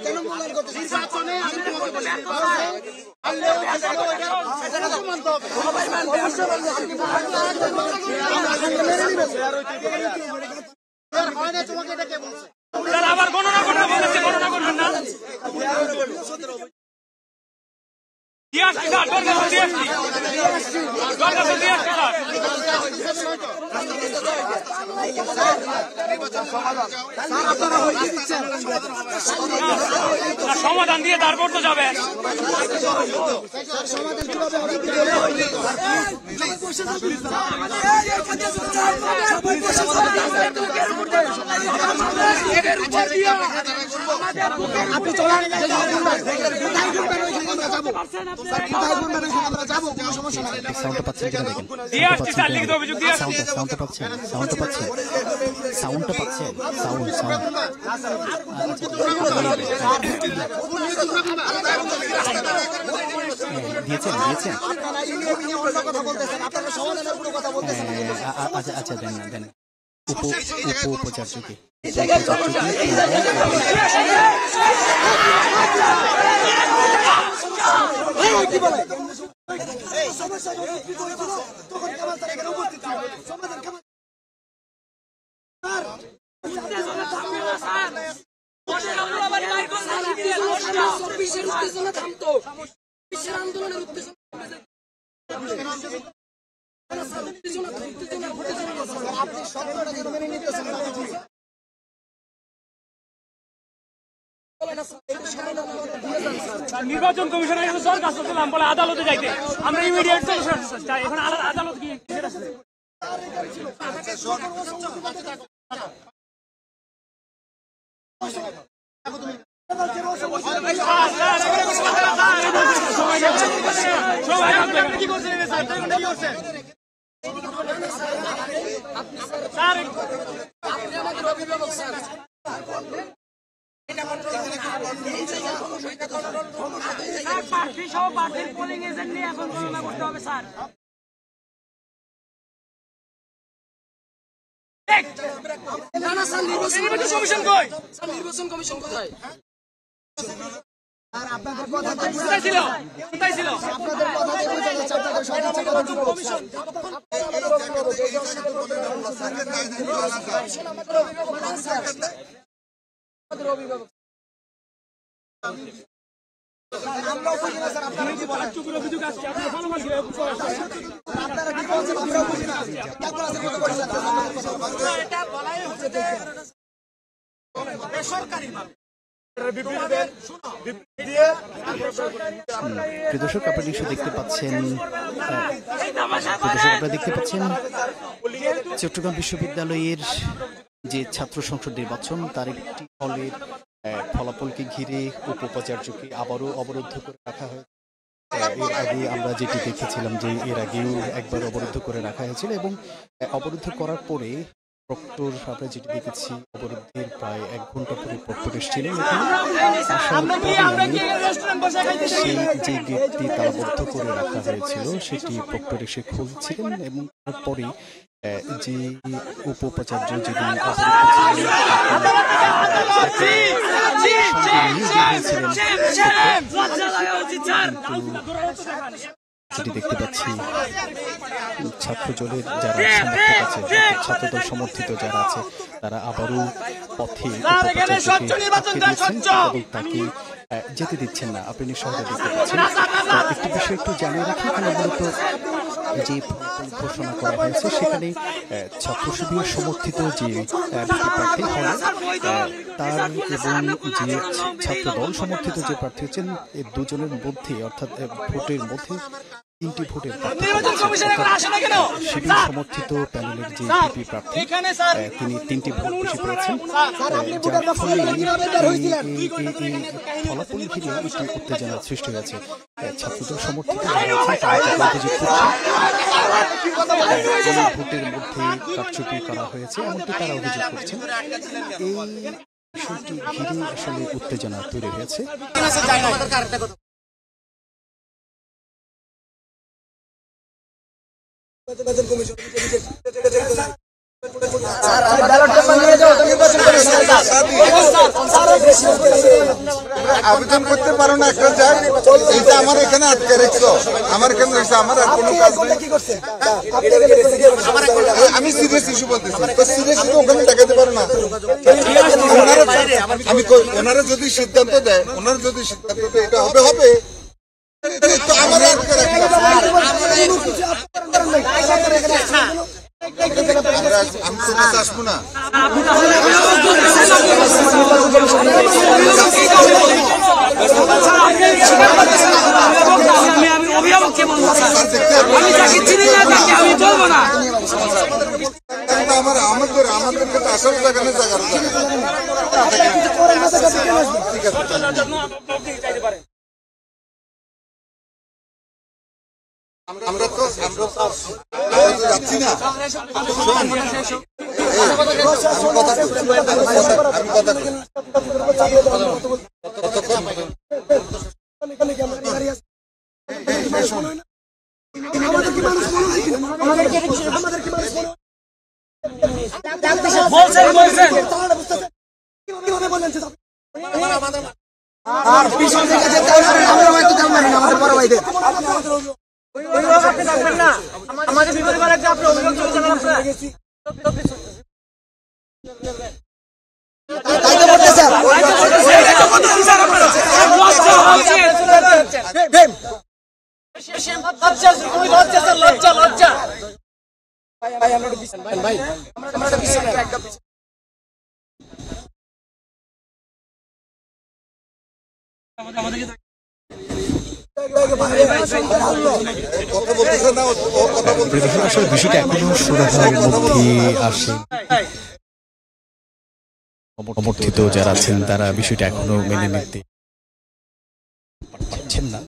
কেন মূল্যায়ন করতেছে? তোমাকে এটা কে বলছে? আবার গণনা করতে বলেছে, গণনা করবেন না। সমাধান দিয়ে তারপর তো যাবেন। আপনি চলেন, যাবো, কোনো সমস্যা নাই। সাউন্ডটা পাচ্ছেন কিনা দেখেন, সাউন্ডটা পাচ্ছেন, সাউন্ডটা পাচ্ছেন, সাউন্ডটা পাচ্ছেন, সাউন্ড দিয়েছেন দিয়েছেন। আচ্ছা আচ্ছা, দেন না দেন। উপচার্যকে নির্বাচন কমিশনের দরখাস্ত দিলাম বলে আদালতে যাইতে, আমরা ইমিডিয়েট সলিউশন চাই। এখন আদালত কি পোলিং এজেন্ট নিয়ে এখন ঘোষণা করতে হবে স্যার। নির্বাচন কমিশন কোথায়? আপনাদের কথা ছিল কোথায় ছিল? আপনাদের কথা অভিভাবক আমরাও বুঝি না স্যার, আপনারা কি বলেন? অভিযোগ আসছে, আপনারা আপনারা কি বলছেন আমরাও বুঝি না। এটা বলাই হচ্ছে বেসরকারি ভাবে দর্শক, আপনারা নিশ্চয় দেখতে পাচ্ছেন, আপনারা দেখতে পাচ্ছেন চট্টগ্রাম বিশ্ববিদ্যালয়ের যে ছাত্র সংসদ নির্বাচন তার একটি ফলের ফলাফলকে ঘিরে উপাচার্যকে আবারও অবরুদ্ধ করে রাখা হয়েছে। এর আগে আমরা যেটি দেখেছিলাম যে এর আগেও একবার অবরুদ্ধ করে রাখা হয়েছিল এবং অবরুদ্ধ করার পরে প্রক্টর, আমরা যেটি দেখেছি অবরুদ্ধের প্রায় 1 ঘন্টা পরে প্রক্টর এসেছিলেন এখানে। সেই যে গেটটি তালাবদ্ধ করে রাখা হয়েছিল সেটি প্রক্টর এসে খুলছিলেন এবং তারপরে যে উপাচার্য যিনি যেটি দেখতে পাচ্ছি ছাত্র দলের যারা সমর্থক আছে, ছাত্রদল সমর্থিত যারা আছে তারা আবারও পথে এবং তাকে যেতে দিচ্ছেন না। আপনি নিঃসন্দেহে দেখতে পাচ্ছেন। একটি বিষয় একটু জানিয়ে রাখি, এখানে মূলত যে ঘোষণা করা হয়েছে সেখানে ছাত্র শিবির সমর্থিত যে প্রার্থী হন তার এবং যে ছাত্র দল সমর্থিত যে প্রার্থী হচ্ছেন এই দুজনের মধ্যে, অর্থাৎ ভোটের মধ্যে 3টি ভোটের শিবির সমর্থিত প্যানেলের যে বিপি প্রার্থী তিনি 3টি ভোট বেশি পেয়েছেন, যার ফলে ফলাফল ঘিরে একটি উত্তেজনার সৃষ্টি হয়েছে। ছাত্রদল সমর্থিত ভোটের মধ্যে কারচুপি করা হয়েছে এমনকি তারা অভিযোগ করছেন। এই বিষয়টি ঘিরে আসলে উত্তেজনা তৈরি হয়েছে। নির্বাচন কমিশন ব্যালট পেপার নিয়ে যাও তো নির্বাচন কমিশন আবেদন করতে পারো না একটা যায় এটা আমার এখানে আটকে রেখছো আমার এখানে রয়েছে আমার আর কোনো কাজ নেই কি করছেন আপনি এখানে আমি সিরিয়াস ইস্যু বলতেছি তো সিরিয়াস ইস্যু ওখানে দেখাতে পারো না আমি ওনারা যদি সিদ্ধান্ত দেয় ওনারা যদি সিদ্ধান্ত দেয় এটা হবে হবে তো আমার আটকে রাখি আমি তো কাছে আসবো না আমি অভিভাবককে বলবো আমি তাকে চিনি না তাকে আমি চলবো না আমার আমাদের আমাদের কাছে আসার জায়গা নেই জায়গা ঠিক আছে আমরা তো যাচ্ছি না আমি কথা আর পিছন থেকে যেতে আমরা হয়তো জানবেন না আমাদের বড় ভাইদের আমাদের বিপরীত করে একটা আপনি অভিযোগ চলে যাবেন আপনারা তাইতে বলতে স্যার লজ্জা ভাই আমরা একটু পিছন ভাই আমরা একটু পিছন একদম কথা বলতেছে না ও কথা বলতে আসলে বিষয়টা এখনো সুরাহার মধ্যে আসে সমর্থিত যারা আছেন তারা বিষয়টা এখনো মেনে নিতে পারছেন না।